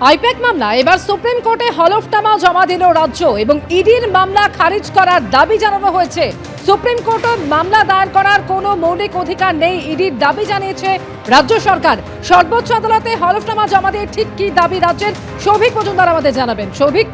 I-PAC মামলা এবার supreme কোর্টে হলফনামা জমা দিল রাজ্য এবং ইডির মামলা খারিজ করার দাবি জানানো হয়েছে। সুপ্রিম কোর্টে মামলা দায়ের করার কোনো মৌলিক অধিকার নেই ইডির দাবি জানিয়েছে রাজ্য সরকার। সর্বোচ্চ আদালতে হলফনামা জমা দিয়ে ঠিক কি দাবি রাজ্যের, সৌভিক মজুমদার আমাদের জানাবেন। সৌভিক,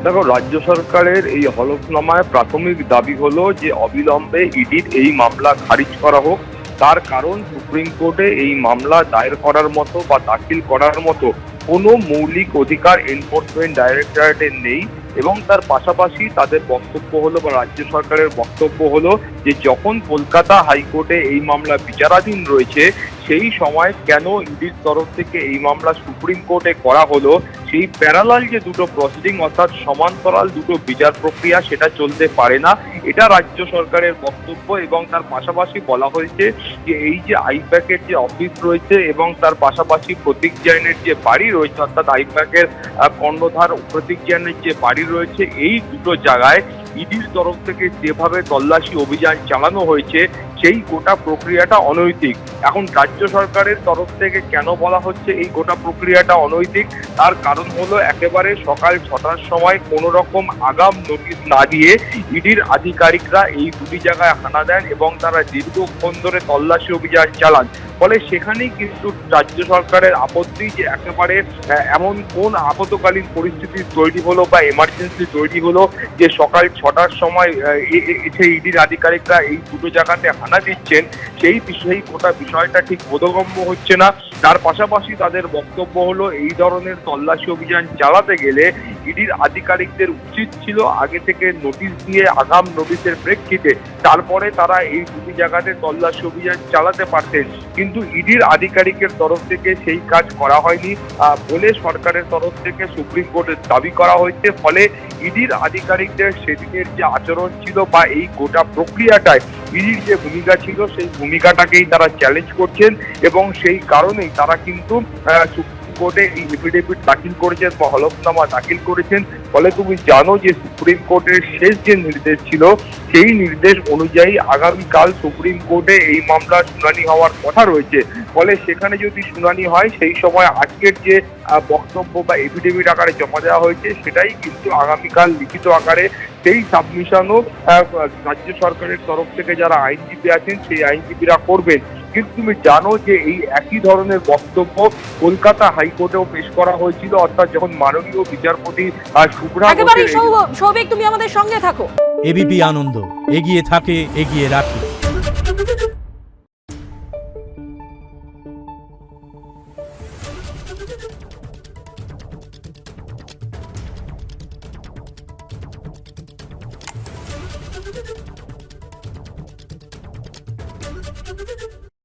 দেখো, রাজ্য সরকারের এই হলফনামায় প্রাথমিক দাবি হলো যে অবিলম্বে ইডির এই মামলা খারিজ করা হোক। তার কারণ সুপ্রিম কোর্টে এই মামলা দায়ের করার মতো বা দাখিল করার মতো কোনো মৌলিক অধিকার এনফোর্সমেন্ট ডাইরেক্টরেটের নেই। এবং তার পাশাপাশি তাদের বক্তব্য হলো বা রাজ্য সরকারের বক্তব্য হলো যে যখন কলকাতা হাইকোর্টে এই মামলা বিচারাধীন রয়েছে সেই সময় কেন ইডির তরফ থেকে এই মামলা সুপ্রিম কোর্টে করা হলো, সেই প্যারালাল যে দুটো প্রসিডিং অর্থাৎ সমান্তরাল দুটো বিচার প্রক্রিয়া সেটা চলতে পারে না, এটা রাজ্য সরকারের বক্তব্য। এবং তার পাশাপাশি বলা হয়েছে যে এই যে আইপ্যাকের যে অফিস রয়েছে এবং তার পাশাপাশি প্রতীক জৈনের যে বাড়ি রয়েছে অর্থাৎ আইপ্যাকের কর্ণধার প্রতীক জৈনের যে বাড়ি রয়েছে, এই দুটো জায়গায় ইডির তরফ থেকে যেভাবে তল্লাশি অভিযান চালানো হয়েছে সেই গোটা প্রক্রিয়াটা অনৈতিক। এখন রাজ্য সরকারের তরফ থেকে কেন বলা হচ্ছে এই গোটা প্রক্রিয়াটা অনৈতিক, তার কারণ হলো একেবারে সকাল 6টার সময় কোনো রকম আগাম নোটিশ না দিয়ে ইডির আধিকারিকরা এই দুটি জায়গায় হানা দেন এবং তারা দীর্ঘক্ষণ ধরে তল্লাশি অভিযান চালান। ফলে সেখানেই কিন্তু রাজ্য সরকারের আপত্তি যে একেবারে এমন কোন আপতকালীন পরিস্থিতি তৈরি হলো বা এমার্জেন্সি তৈরি হলো যে সকাল 6টার সময় এসে ইডির আধিকারিকরা এই দুটো জায়গাতে হানা দিচ্ছেন, সেই গোটা বিষয়টা ঠিক বোধগম্য হচ্ছে না। তার পাশাপাশি তাদের বক্তব্য হলো এই ধরনের তল্লাশি অভিযান চালাতে গেলে ইডির আধিকারিকদের উচিত ছিল আগে থেকে নোটিশ দিয়ে আগাম নোটিশের প্রেক্ষিতে তারপরে তারা এই দুটি জায়গাতে তল্লাশি অভিযান চালাতে পারতেন। কিন্তু ইডির আধিকারিকের তরফ থেকে সেই কাজ করা হয়নি বলে সরকারের তরফ থেকে সুপ্রিম কোর্টে দাবি করা হয়েছে। ফলে ইডির আধিকারিকদের সেদিনের যে আচরণ ছিল বা এই গোটা প্রক্রিয়াটায় ইডির যে ভূমিকা ছিল সেই ভূমিকাটাকেই তারা চ্যালেঞ্জ করছেন এবং সেই কারণেই তারা কিন্তু সুপ্রিম কোর্টে এই এফিডেভিট দাখিল করেছেন বা হলফনামা দাখিল করেছেন। ফলে তুমি জানো যে সুপ্রিম কোর্টের শেষ যে নির্দেশ ছিল সেই নির্দেশ অনুযায়ী আগামীকাল সুপ্রিম কোর্টে এই মামলার শুনানি হওয়ার কথা রয়েছে। ফলে সেখানে যদি শুনানি হয় সেই সময় আজকের যে বক্তব্য বা এফিডেভিট আকারে জমা দেওয়া হয়েছে সেটাই কিন্তু আগামীকাল লিখিত আকারে সেই সাবমিশনও রাজ্য সরকারের তরফ থেকে যারা আইনজীবী আছেন সেই আইনজীবীরা করবেন। কিন্তু তুমি জানো যে এই একই ধরনের বক্তব্য কলকাতা হাইকোর্টেও পেশ করা হয়েছিল, অর্থাৎ যখন মাননীয় বিচারপতি শুভ্রা সৌভিক, তুমি আমাদের সঙ্গে থাকো। এবিপি আনন্দ এগিয়ে থাকে, এগিয়ে রাখে।